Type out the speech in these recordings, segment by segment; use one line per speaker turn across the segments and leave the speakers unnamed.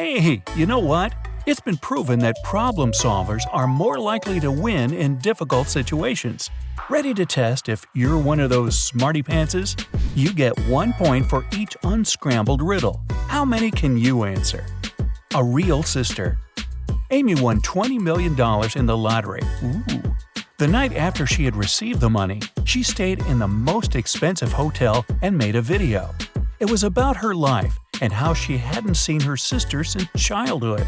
Hey, you know what? It's been proven that problem solvers are more likely to win in difficult situations. Ready to test if you're one of those smarty-pantses? You get 1 point for each unscrambled riddle. How many can you answer? A real sister. Amy won $20 million in the lottery. Ooh. The night after she had received the money, she stayed in the most expensive hotel and made a video. It was about her life and how she hadn't seen her sister since childhood.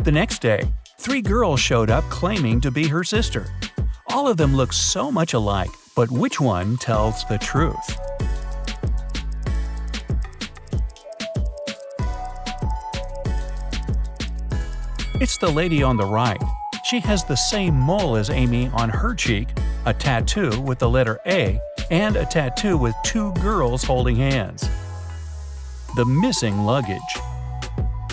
The next day, 3 girls showed up claiming to be her sister. All of them look so much alike, but which one tells the truth? It's the lady on the right. She has the same mole as Amy on her cheek, a tattoo with the letter A, and a tattoo with 2 girls holding hands. The missing luggage.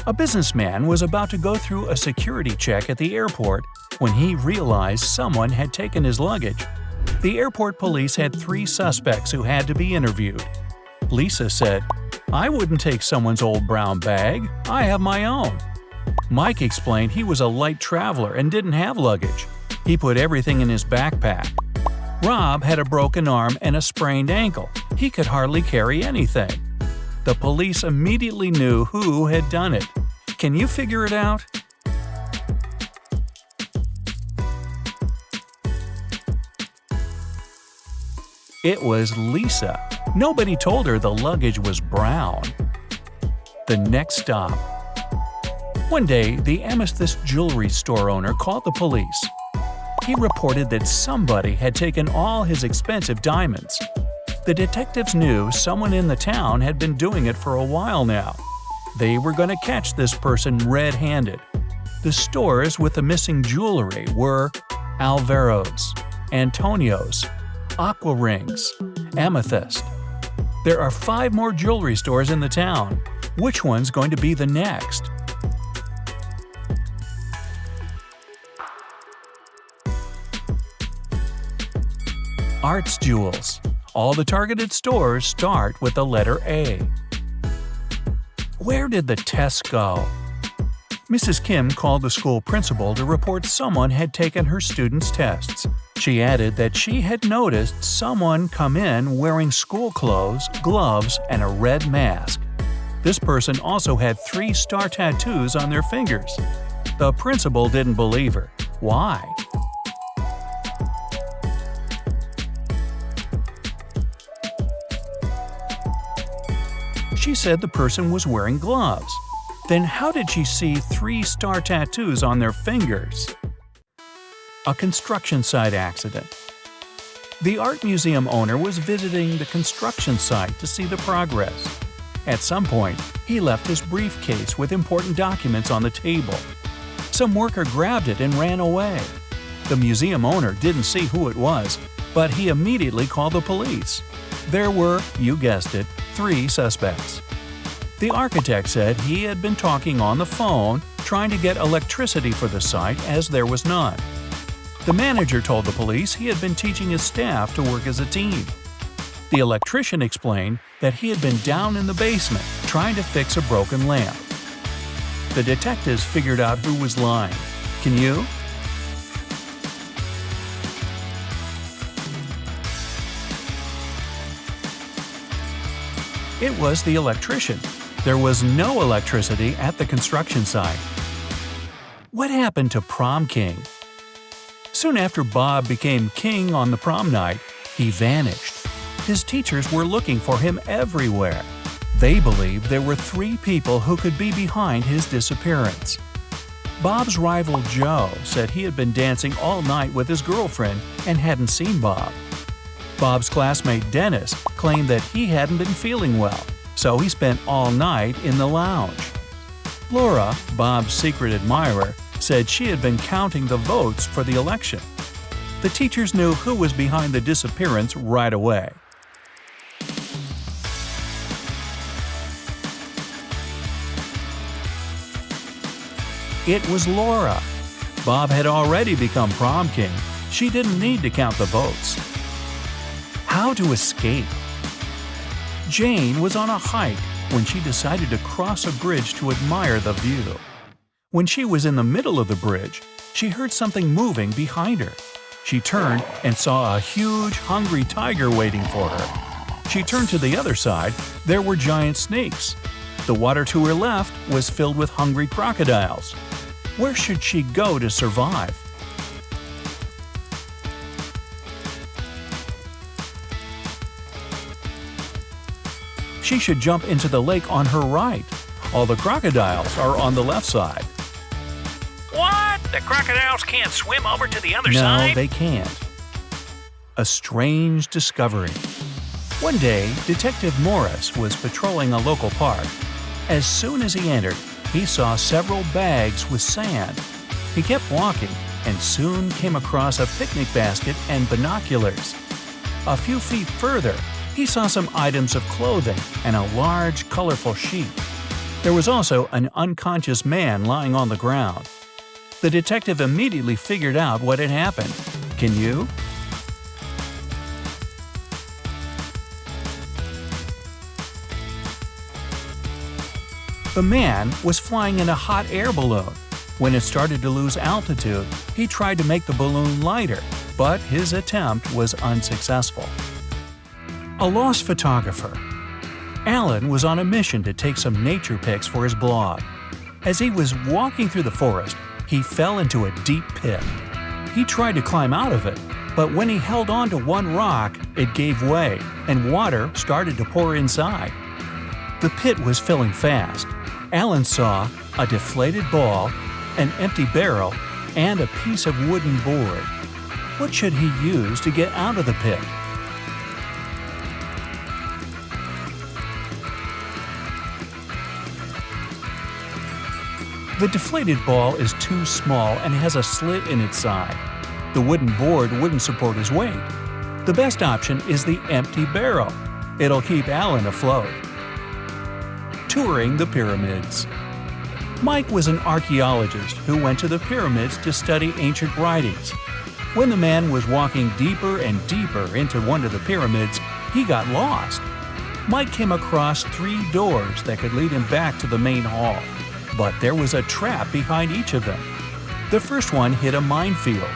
A businessman was about to go through a security check at the airport when he realized someone had taken his luggage. The airport police had 3 suspects who had to be interviewed. Lisa said, "I wouldn't take someone's old brown bag. I have my own." Mike explained he was a light traveler and didn't have luggage. He put everything in his backpack. Rob had a broken arm and a sprained ankle. He could hardly carry anything. The police immediately knew who had done it. Can you figure it out? It was Lisa. Nobody told her the luggage was brown. The next stop. One day, the amethyst jewelry store owner called the police. He reported that somebody had taken all his expensive diamonds. The detectives knew someone in the town had been doing it for a while now. They were going to catch this person red-handed. The stores with the missing jewelry were Alvaro's, Antonio's, Aqua Rings, Amethyst. There are 5 more jewelry stores in the town. Which one's going to be the next? Arts Jewels. All the targeted stores start with the letter A. Where did the tests go? Mrs. Kim called the school principal to report someone had taken her students' tests. She added that she had noticed someone come in wearing school clothes, gloves, and a red mask. This person also had 3 star tattoos on their fingers. The principal didn't believe her. Why? She said the person was wearing gloves. Then how did she see 3 star tattoos on their fingers? A construction site accident. The art museum owner was visiting the construction site to see the progress. At some point, he left his briefcase with important documents on the table. Some worker grabbed it and ran away. The museum owner didn't see who it was, but he immediately called the police. There were, you guessed it, 3 suspects. The architect said he had been talking on the phone, trying to get electricity for the site as there was none. The manager told the police he had been teaching his staff to work as a team. The electrician explained that he had been down in the basement trying to fix a broken lamp. The detectives figured out who was lying. Can you? It was the electrician. There was no electricity at the construction site. What happened to Prom King? Soon after Bob became king on the prom night, he vanished. His teachers were looking for him everywhere. They believed there were 3 people who could be behind his disappearance. Bob's rival Joe said he had been dancing all night with his girlfriend and hadn't seen Bob. Bob's classmate Dennis claimed that he hadn't been feeling well, so he spent all night in the lounge. Laura, Bob's secret admirer, said she had been counting the votes for the election. The teachers knew who was behind the disappearance right away. It was Laura. Bob had already become prom king. She didn't need to count the votes. How to escape. Jane was on a hike when she decided to cross a bridge to admire the view. When she was in the middle of the bridge, she heard something moving behind her. She turned and saw a huge, hungry tiger waiting for her. She turned to the other side. There were giant snakes. The water to her left was filled with hungry crocodiles. Where should she go to survive? She should jump into the lake on her right. All the crocodiles are on the left side.
What? The crocodiles can't swim over to the other side?
No, they can't. A strange discovery. One day, Detective Morris was patrolling a local park. As soon as he entered, he saw several bags with sand. He kept walking and soon came across a picnic basket and binoculars. A few feet further, he saw some items of clothing and a large, colorful sheet. There was also an unconscious man lying on the ground. The detective immediately figured out what had happened. Can you? The man was flying in a hot air balloon. When it started to lose altitude, he tried to make the balloon lighter, but his attempt was unsuccessful. A lost photographer. Alan was on a mission to take some nature pics for his blog. As he was walking through the forest, he fell into a deep pit. He tried to climb out of it, but when he held on to one rock, it gave way, and water started to pour inside. The pit was filling fast. Alan saw a deflated ball, an empty barrel, and a piece of wooden board. What should he use to get out of the pit? The deflated ball is too small and has a slit in its side. The wooden board wouldn't support his weight. The best option is the empty barrel. It'll keep Alan afloat. Touring the pyramids. Mike was an archaeologist who went to the pyramids to study ancient writings. When the man was walking deeper and deeper into one of the pyramids, he got lost. Mike came across 3 doors that could lead him back to the main hall. But there was a trap behind each of them. The first one hid a minefield.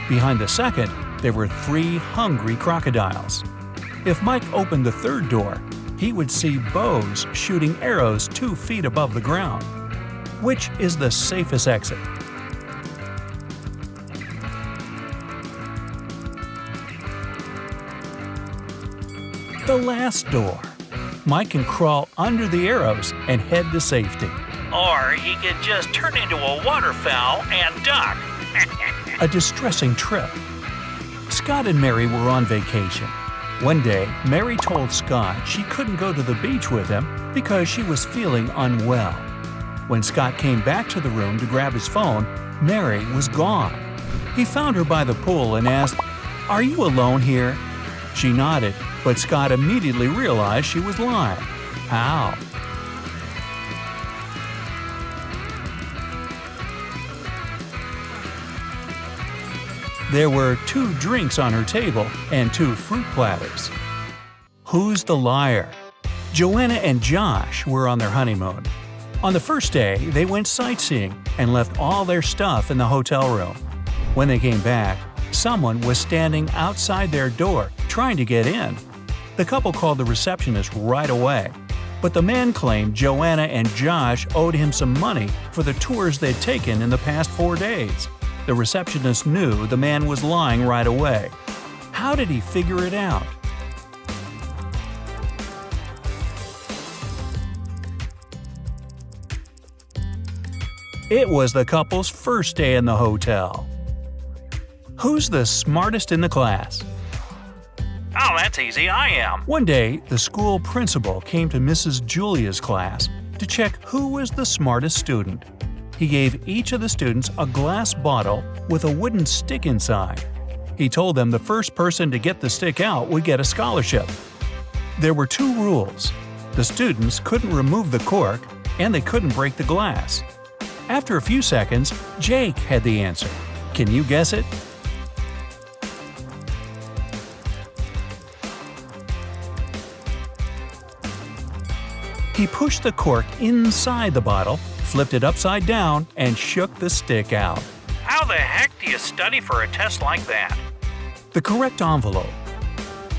Behind the second, there were 3 hungry crocodiles. If Mike opened the third door, he would see bows shooting arrows 2 feet above the ground. Which is the safest exit? The last door. Mike can crawl under the arrows and head to safety.
Or he could just turn into a waterfowl and duck.
A distressing trip. Scott and Mary were on vacation. One day, Mary told Scott she couldn't go to the beach with him because she was feeling unwell. When Scott came back to the room to grab his phone, Mary was gone. He found her by the pool and asked, "Are you alone here?" She nodded, but Scott immediately realized she was lying. How? There were 2 drinks on her table and 2 fruit platters. Who's the liar? Joanna and Josh were on their honeymoon. On the first day, they went sightseeing and left all their stuff in the hotel room. When they came back, someone was standing outside their door trying to get in. The couple called the receptionist right away, but the man claimed Joanna and Josh owed him some money for the tours they'd taken in the past 4 days. The receptionist knew the man was lying right away. How did he figure it out? It was the couple's first day in the hotel. Who's the smartest in the class?
Oh, that's easy, I am.
One day, the school principal came to Mrs. Julia's class to check who was the smartest student. He gave each of the students a glass bottle with a wooden stick inside. He told them the first person to get the stick out would get a scholarship. There were 2 rules. The students couldn't remove the cork, and they couldn't break the glass. After a few seconds, Jake had the answer. Can you guess it? He pushed the cork inside the bottle, flipped it upside down, and shook the stick out.
How the heck do you study for a test like that?
The correct envelope.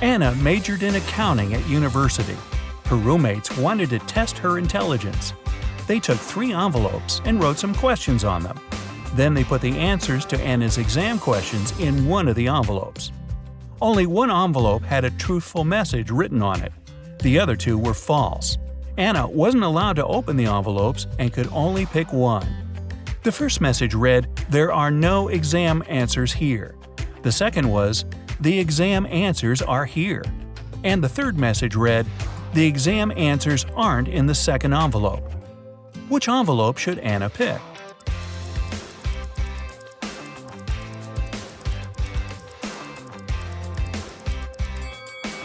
Anna majored in accounting at university. Her roommates wanted to test her intelligence. They took 3 envelopes and wrote some questions on them. Then they put the answers to Anna's exam questions in one of the envelopes. Only one envelope had a truthful message written on it. The other 2 were false. Anna wasn't allowed to open the envelopes and could only pick one. The first message read, "There are no exam answers here." The second was, "The exam answers are here." And the third message read, "The exam answers aren't in the second envelope." Which envelope should Anna pick?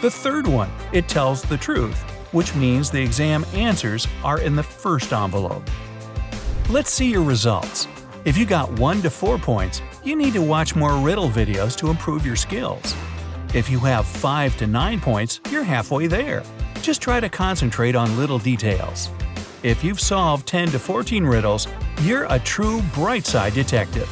The third one. It tells the truth, which means the exam answers are in the first envelope. Let's see your results. If you got 1 to 4 points, you need to watch more riddle videos to improve your skills. If you have 5 to 9 points, you're halfway there. Just try to concentrate on little details. If you've solved 10 to 14 riddles, you're a true brightside detective.